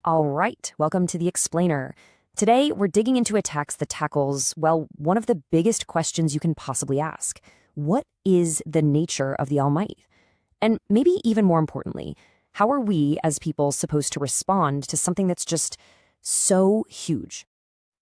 All right, welcome to The Explainer. Today, we're digging into a text that tackles, well, one of the biggest questions you can possibly ask. What is the nature of the Almighty? And maybe even more importantly, how are we as people supposed to respond to something that's just so huge?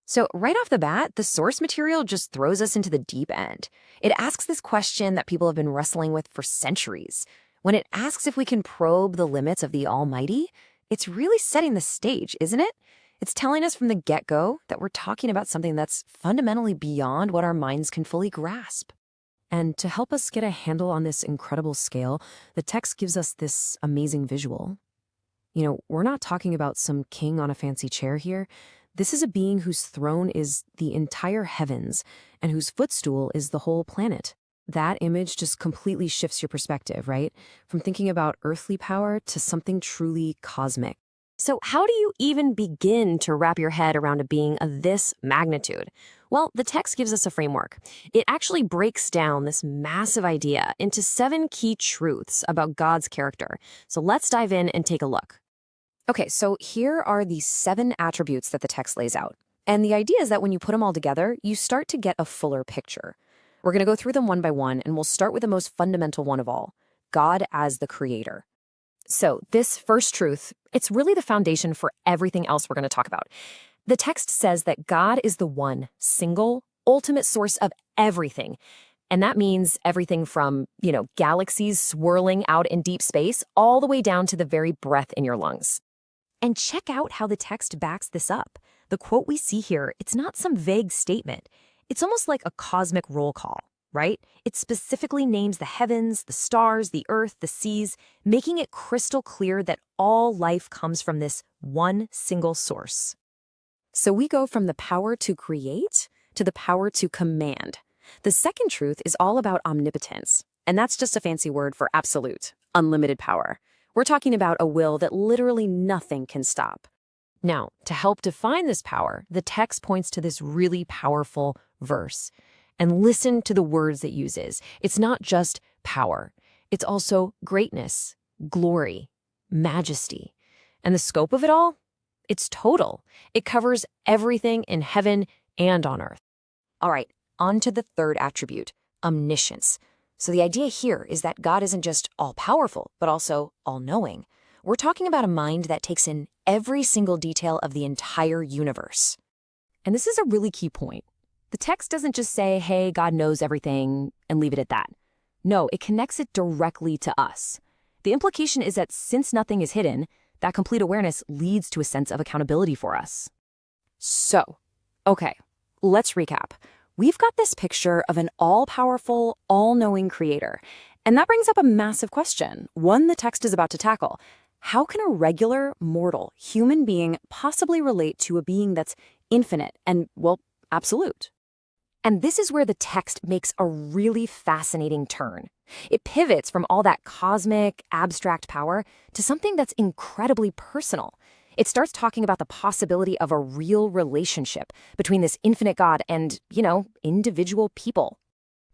So, right off the bat, the source material just throws us into the deep end. It asks this question that people have been wrestling with for centuries. When it asks if we can probe the limits of the Almighty, it's really setting the stage, isn't it? It's telling us from the get-go that we're talking about something that's fundamentally beyond what our minds can fully grasp. And to help us get a handle on this incredible scale, the text gives us this amazing visual. We're not talking about some king on a fancy chair here. This is a being whose throne is the entire heavens and whose footstool is the whole planet. That image just completely shifts your perspective, right? From thinking about earthly power to something truly cosmic. So how do you even begin to wrap your head around a being of this magnitude? Well, the text gives us a framework. It actually breaks down this massive idea into 7 key truths about God's character. So let's dive in and take a look. Okay, so here are the 7 attributes that the text lays out. And the idea is that when you put them all together, you start to get a fuller picture. We're going to go through them one by one, and we'll start with the most fundamental one of all, God as the creator. So this first truth, it's really the foundation for everything else we're going to talk about. The text says that God is the one, single, ultimate source of everything. And that means everything from, galaxies swirling out in deep space, all the way down to the very breath in your lungs. And check out how the text backs this up. The quote we see here, it's not some vague statement. It's almost like a cosmic roll call, right? It specifically names the heavens, the stars, the earth, the seas, making it crystal clear that all life comes from this one single source. So we go from the power to create to the power to command. The second truth is all about omnipotence, and that's just a fancy word for absolute, unlimited power. We're talking about a will that literally nothing can stop. Now, to help define this power, the text points to this really powerful verse. And listen to the words it uses. It's not just power. It's also greatness, glory, majesty. And the scope of it all? It's total. It covers everything in heaven and on earth. All right, on to the third attribute, omniscience. So the idea here is that God isn't just all-powerful, but also all-knowing. We're talking about a mind that takes in every single detail of the entire universe. And this is a really key point. The text doesn't just say, hey, God knows everything, and leave it at that. No, it connects it directly to us. The implication is that since nothing is hidden, that complete awareness leads to a sense of accountability for us. So, okay, let's recap. We've got this picture of an all-powerful, all-knowing creator. And that brings up a massive question, one the text is about to tackle. How can a regular, mortal, human being possibly relate to a being that's infinite and, well, absolute? And this is where the text makes a really fascinating turn. It pivots from all that cosmic, abstract power to something that's incredibly personal. It starts talking about the possibility of a real relationship between this infinite God and, individual people.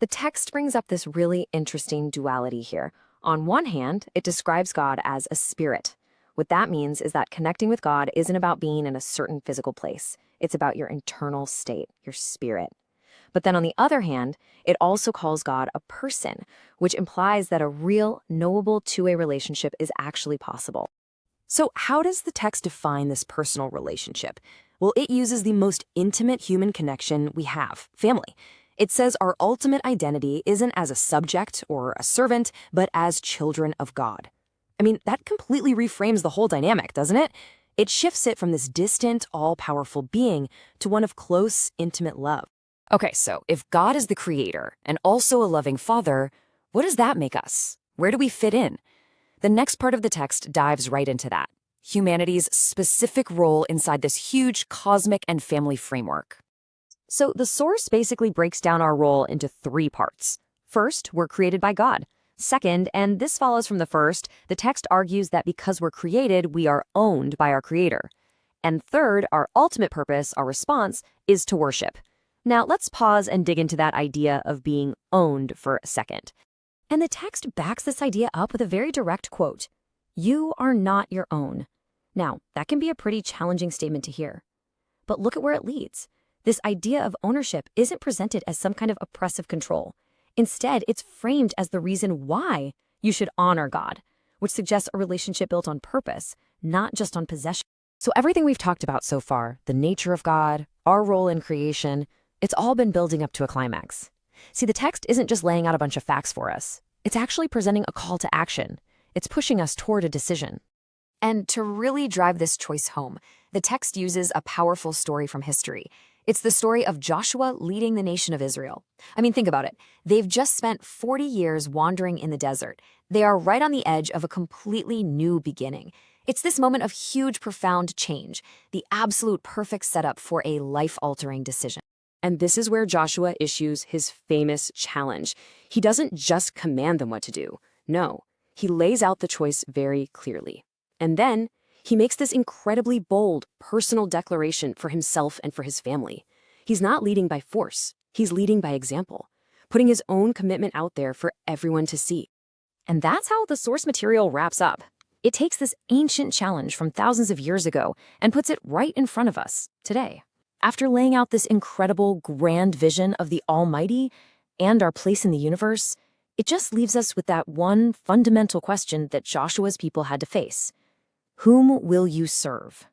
The text brings up this really interesting duality here. On one hand, it describes God as a spirit. What that means is that connecting with God isn't about being in a certain physical place. It's about your internal state, your spirit. But then on the other hand, it also calls God a person, which implies that a real, knowable two-way relationship is actually possible. So how does the text define this personal relationship? Well, it uses the most intimate human connection we have, family. It says our ultimate identity isn't as a subject or a servant, but as children of God. I mean, that completely reframes the whole dynamic, doesn't it? It shifts it from this distant, all-powerful being to one of close, intimate love. Okay, so if God is the creator and also a loving father, what does that make us? Where do we fit in? The next part of the text dives right into that, humanity's specific role inside this huge cosmic and family framework. So the source basically breaks down our role into 3 parts. First, we're created by God. Second, and this follows from the first, the text argues that because we're created, we are owned by our creator. And third, our ultimate purpose, our response, is to worship. Now, let's pause and dig into that idea of being owned for a second. And the text backs this idea up with a very direct quote. You are not your own. Now, that can be a pretty challenging statement to hear. But look at where it leads. This idea of ownership isn't presented as some kind of oppressive control. Instead, it's framed as the reason why you should honor God, which suggests a relationship built on purpose, not just on possession. So everything we've talked about so far, the nature of God, our role in creation, it's all been building up to a climax. See, the text isn't just laying out a bunch of facts for us. It's actually presenting a call to action. It's pushing us toward a decision. And to really drive this choice home, the text uses a powerful story from history. It's the story of Joshua leading the nation of Israel. I mean, think about it. They've just spent 40 years wandering in the desert. They are right on the edge of a completely new beginning. It's this moment of huge, profound change, the absolute perfect setup for a life-altering decision. And this is where Joshua issues his famous challenge. He doesn't just command them what to do. No, he lays out the choice very clearly. And then he makes this incredibly bold, personal declaration for himself and for his family. He's not leading by force. He's leading by example, putting his own commitment out there for everyone to see. And that's how the source material wraps up. It takes this ancient challenge from thousands of years ago and puts it right in front of us today. After laying out this incredible, grand vision of the Almighty and our place in the universe, it just leaves us with that one fundamental question that Joshua's people had to face. Whom will you serve?